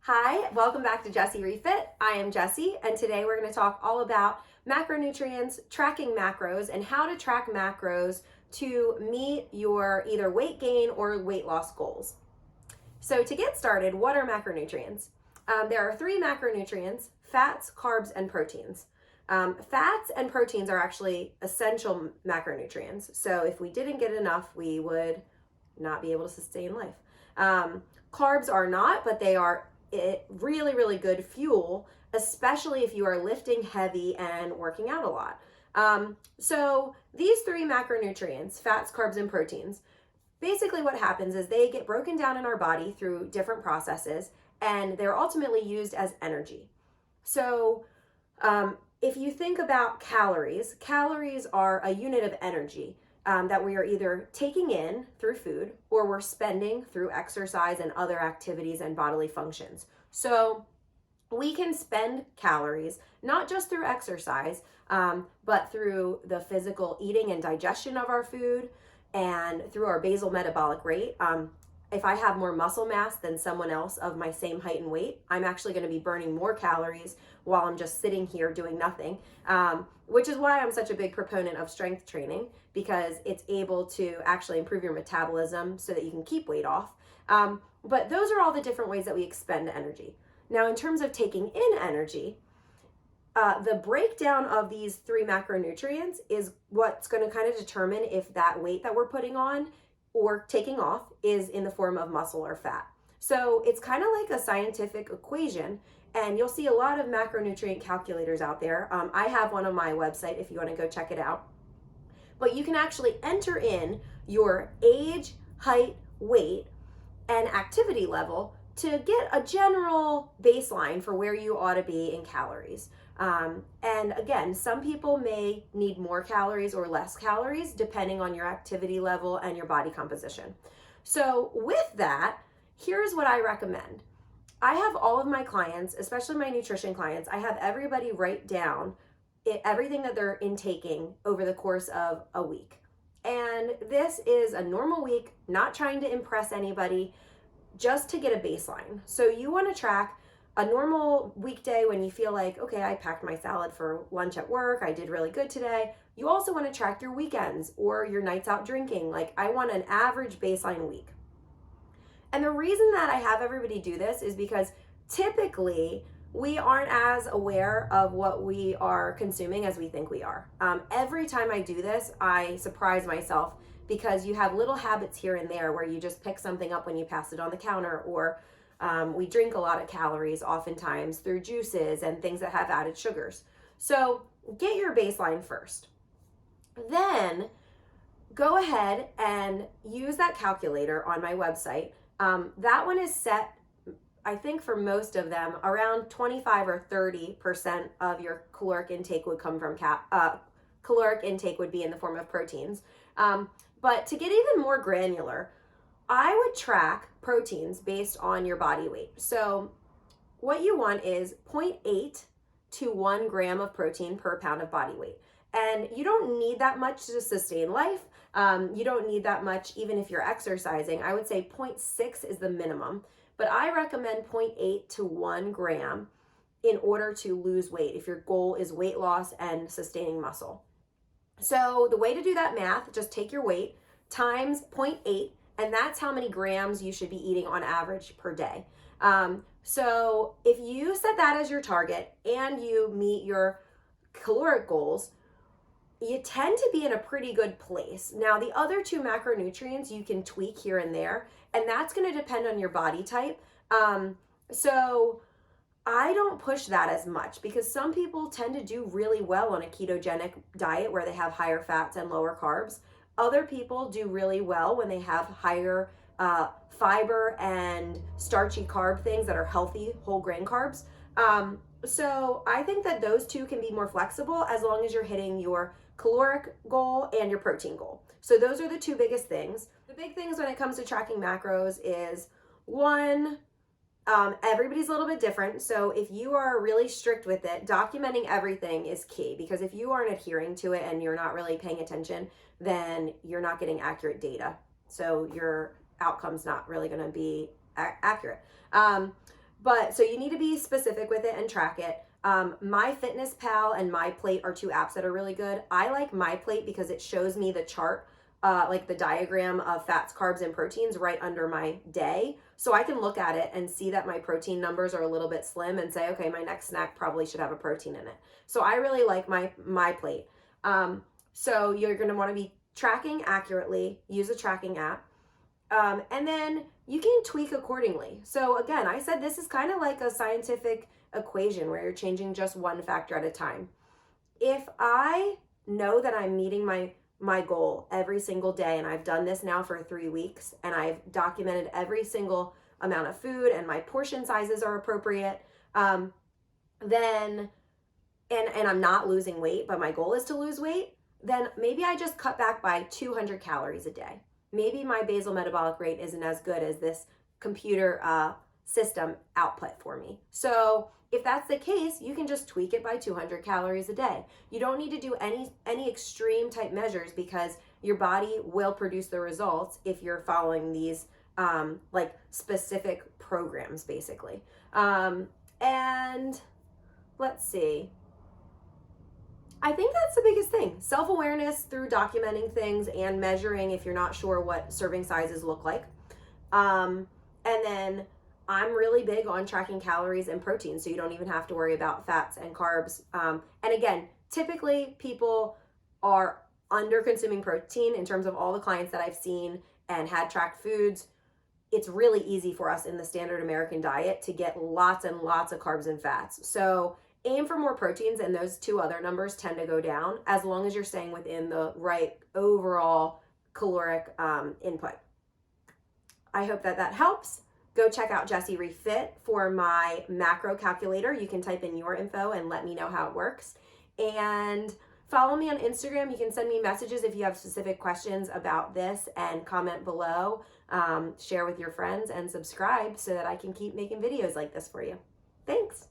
Hi, welcome back to Jessie Refit. I am Jessie, and today we're going to talk all about macronutrients, tracking macros, and how to track macros to meet your either weight gain or weight loss goals. So to get started, what are macronutrients? There are three macronutrients: fats, carbs, and proteins. Fats and proteins are actually essential macronutrients. So if we didn't get enough, we would not be able to sustain life. Carbs are not, but they are really, really good fuel, especially if you are lifting heavy and working out a lot. So these three macronutrients, fats, carbs, and proteins, basically what happens is they get broken down in our body through different processes, and they're ultimately used as energy. So if you think about calories, calories are a unit of energy that we are either taking in through food or we're spending through exercise and other activities and bodily functions. So we can spend calories not just through exercise, but through the physical eating and digestion of our food and through our basal metabolic rate. If I have more muscle mass than someone else of my same height and weight, I'm actually going to be burning more calories while I'm just sitting here doing nothing, which is why I'm such a big proponent of strength training, because it's able to actually improve your metabolism so that you can keep weight off. But those are all the different ways that we expend energy. Now, in terms of taking in energy, the breakdown of these three macronutrients is what's going to kind of determine if that weight that we're putting on or taking off is in the form of muscle or fat. So it's kind of like a scientific equation, and you'll see a lot of macronutrient calculators out there. I have one on my website if you want to go check it out. But you can actually enter in your age, height, weight, and activity level to get a general baseline for where you ought to be in calories. And again, some people may need more calories or less calories depending on your activity level and your body composition. So with that, here's what I recommend. I have all of my clients, especially my nutrition clients, I have everybody write down everything that they're intaking over the course of a week. And this is a normal week, not trying to impress anybody, just to get a baseline. So you want to track a normal weekday when you feel like, okay, I packed my salad for lunch at work, I did really good today. You also want to track your weekends or your nights out drinking. Like, I want an average baseline week. And the reason that I have everybody do this is because typically we aren't as aware of what we are consuming as we think we are. Every time I do this, I surprise myself, because you have little habits here and there where you just pick something up when you pass it on the counter, or we drink a lot of calories oftentimes through juices and things that have added sugars. So get your baseline first. Then go ahead and use that calculator on my website. That one is set, I think for most of them, around 25 or 30% of your caloric intake would come from caloric intake would be in the form of proteins. But to get even more granular, I would track proteins based on your body weight. So what you want is 0.8 to 1 gram of protein per pound of body weight. And you don't need that much to sustain life. You don't need that much even if you're exercising. I would say 0.6 is the minimum, but I recommend 0.8 to 1 gram in order to lose weight if your goal is weight loss and sustaining muscle. So the way to do that math, just take your weight times 0.8, and that's how many grams you should be eating on average per day. So if you set that as your target and you meet your caloric goals, you tend to be in a pretty good place. Now, the other two macronutrients you can tweak here and there, and that's going to depend on your body type. So I don't push that as much, because some people tend to do really well on a ketogenic diet where they have higher fats and lower carbs. Other people do really well when they have higher fiber and starchy carb things that are healthy whole grain carbs. So I think that those two can be more flexible as long as you're hitting your caloric goal and your protein goal. So those are the two biggest things. The big things when it comes to tracking macros is, one, everybody's a little bit different. So if you are really strict with it, documenting everything is key, because if you aren't adhering to it and you're not really paying attention, then you're not getting accurate data. So your outcome's not really going to be accurate. But so you need to be specific with it and track it. MyFitnessPal and MyPlate are two apps that are really good. I like MyPlate because it shows me the chart, like the diagram of fats, carbs, and proteins right under my day. So I can look at it and see that my protein numbers are a little bit slim and say, okay, my next snack probably should have a protein in it. So I really like MyPlate. So you're going to want to be tracking accurately, use a tracking app. And then you can tweak accordingly. So again, I said this is kind of like a scientific equation where you're changing just one factor at a time. If I know that I'm meeting my goal every single day, and I've done this now for 3 weeks, and I've documented every single amount of food and my portion sizes are appropriate, then and I'm not losing weight, but my goal is to lose weight, then maybe I just cut back by 200 calories a day. Maybe my basal metabolic rate isn't as good as this computer system output for me. So if that's the case, you can just tweak it by 200 calories a day. You don't need to do any extreme type measures because your body will produce the results if you're following these like specific programs, basically. And let's see. I think that's the biggest thing. Self-awareness through documenting things and measuring if you're not sure what serving sizes look like. And then I'm really big on tracking calories and protein, so you don't even have to worry about fats and carbs. And again, typically people are under consuming protein in terms of all the clients that I've seen and had tracked foods. It's really easy for us in the standard American diet to get lots and lots of carbs and fats. So aim for more proteins, and those two other numbers tend to go down as long as you're staying within the right overall caloric input. I hope that helps. Go check out Jessie Refit for my macro calculator. You can type in your info and let me know how it works. And follow me on Instagram. You can send me messages if you have specific questions about this and comment below. Share with your friends and subscribe so that I can keep making videos like this for you. Thanks.